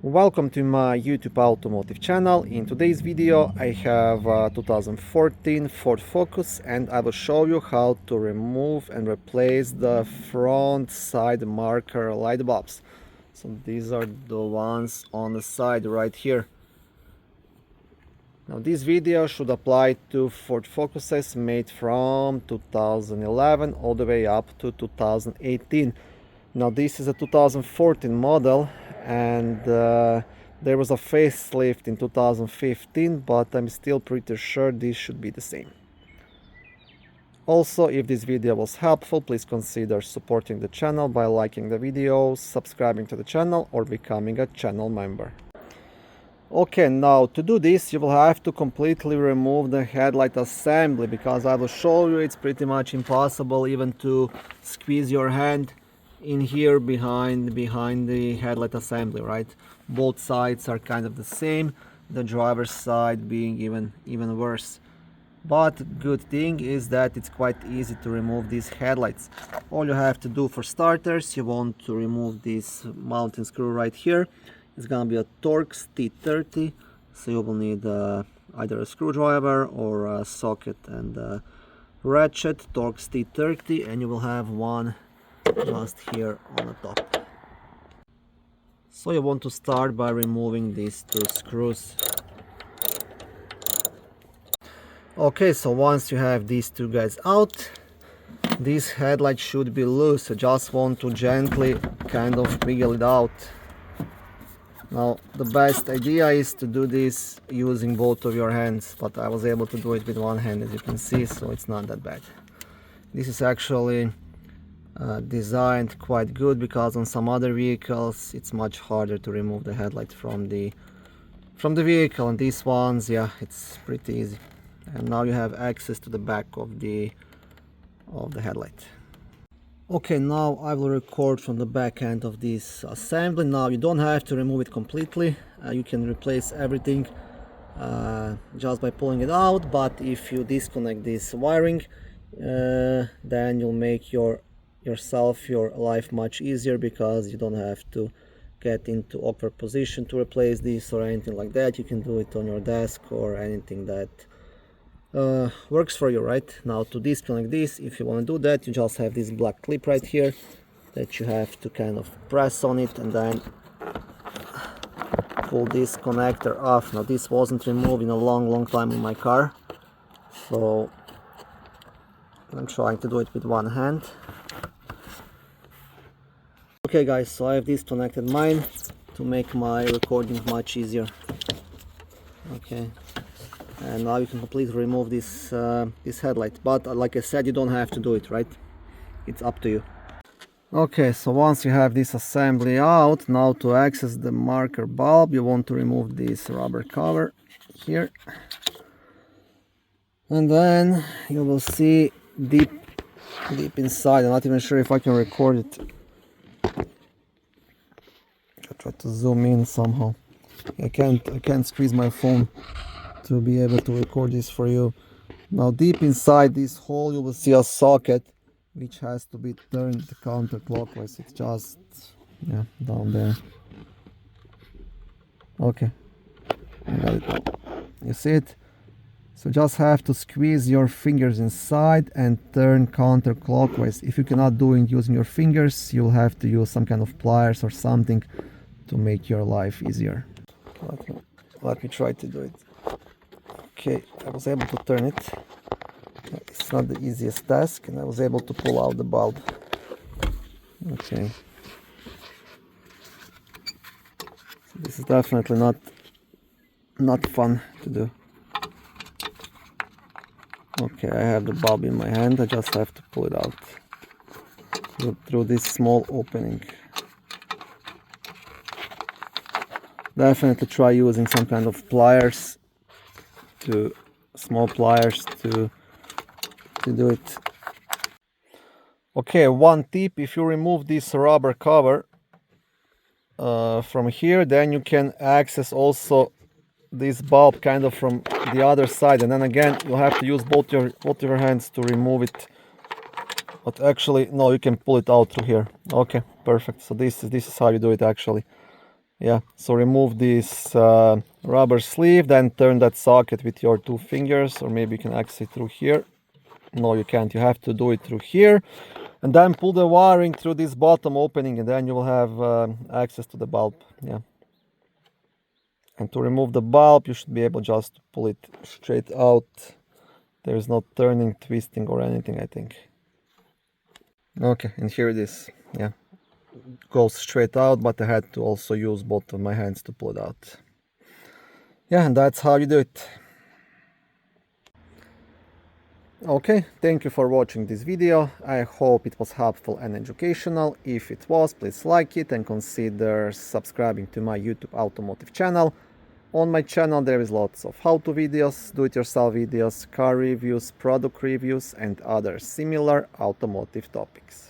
Welcome to my YouTube automotive channel. In today's video I have a 2014 Ford Focus and I will show you how to remove and replace the front side marker light bulbs. So these are the ones on the side right here. Now this video should apply to Ford Focuses made from 2011 all the way up to 2018. Now this is a 2014 model and there was a facelift in 2015, but I'm still pretty sure this should be the same. Also, if this video was helpful, please consider supporting the channel by liking the video, subscribing to the channel or becoming a channel member. Okay, now to do this you will have to completely remove the headlight assembly, because I will show you it's pretty much impossible even to squeeze your hand in here behind the headlight assembly, right? Both sides are kind of the same, the driver's side being even worse. But good thing is that it's quite easy to remove these headlights. All you have to do, for starters, you want to remove this mounting screw right here. It's gonna be a torx T30, so you will need either a screwdriver or a socket and a ratchet. Torx T30, and you will have one just here on the top. So you want to start by removing these two screws. Okay, so once you have these two guys out, this headlight should be loose. You just want to gently kind of wiggle it out. Now the best idea is to do this using both of your hands, but I was able to do it with one hand, as you can see, so it's not that bad. This is actually designed quite good, because on some other vehicles it's much harder to remove the headlight from the vehicle, and these ones, yeah, it's pretty easy. And now you have access to the back of the headlight. Okay, now I will record from the back end of this assembly. Now you don't have to remove it completely, you can replace everything just by pulling it out, but if you disconnect this wiring, then you'll make your life much easier, because you don't have to get into awkward position to replace this or anything like that. You can do it on your desk or anything that works for you. Right now, to disconnect this, if you want to do that, you just have this black clip right here that you have to kind of press on it and then pull this connector off. Now this wasn't removed in a long time in my car, so I'm trying to do it with one hand. Okay guys, so I have disconnected mine to make my recording much easier. Okay, and now you can completely remove this headlight, but like I said, you don't have to do it, right? It's up to you. Okay, so once you have this assembly out, now to access the marker bulb, you want to remove this rubber cover here, and then you will see deep inside. I'm not even sure if I can record it. I'll try to zoom in somehow. I can't squeeze my phone to be able to record this for you. Now deep inside this hole you will see a socket which has to be turned counterclockwise. It's just, yeah, down there. Okay, I got it now. You see it? So just have to squeeze your fingers inside and turn counterclockwise. If you cannot do it using your fingers, you'll have to use some kind of pliers or something to make your life easier. Let me try to do it. Okay, I was able to turn it. It's not the easiest task, and I was able to pull out the bulb. Okay. So this is definitely not fun to do. Okay, I have the bulb in my hand. I just have to pull it out through this small opening. Definitely try using some kind of pliers, small pliers to do it. Okay, one tip: if you remove this rubber cover from here, then you can access also this bulb kind of from the other side, and then again you'll have to use both your hands to remove it. But actually, no, you can pull it out through here. Okay, perfect. So this is how you do it actually. Yeah, so remove this rubber sleeve, then turn that socket with your 2 fingers, or maybe you can access it through here. No, you can't. You have to do it through here. And then pull the wiring through this bottom opening, and then you will have access to the bulb. Yeah. And to remove the bulb, you should be able just to pull it straight out. There is no turning, twisting, or anything, I think. Okay, and here it is. Yeah, goes straight out, but I had to also use both of my hands to pull it out. Yeah, and that's how you do it. Okay, thank you for watching this video. I hope it was helpful and educational. If it was, please like it and consider subscribing to my YouTube automotive channel. On my channel there is lots of how-to videos, do-it-yourself videos, car reviews, product reviews and other similar automotive topics.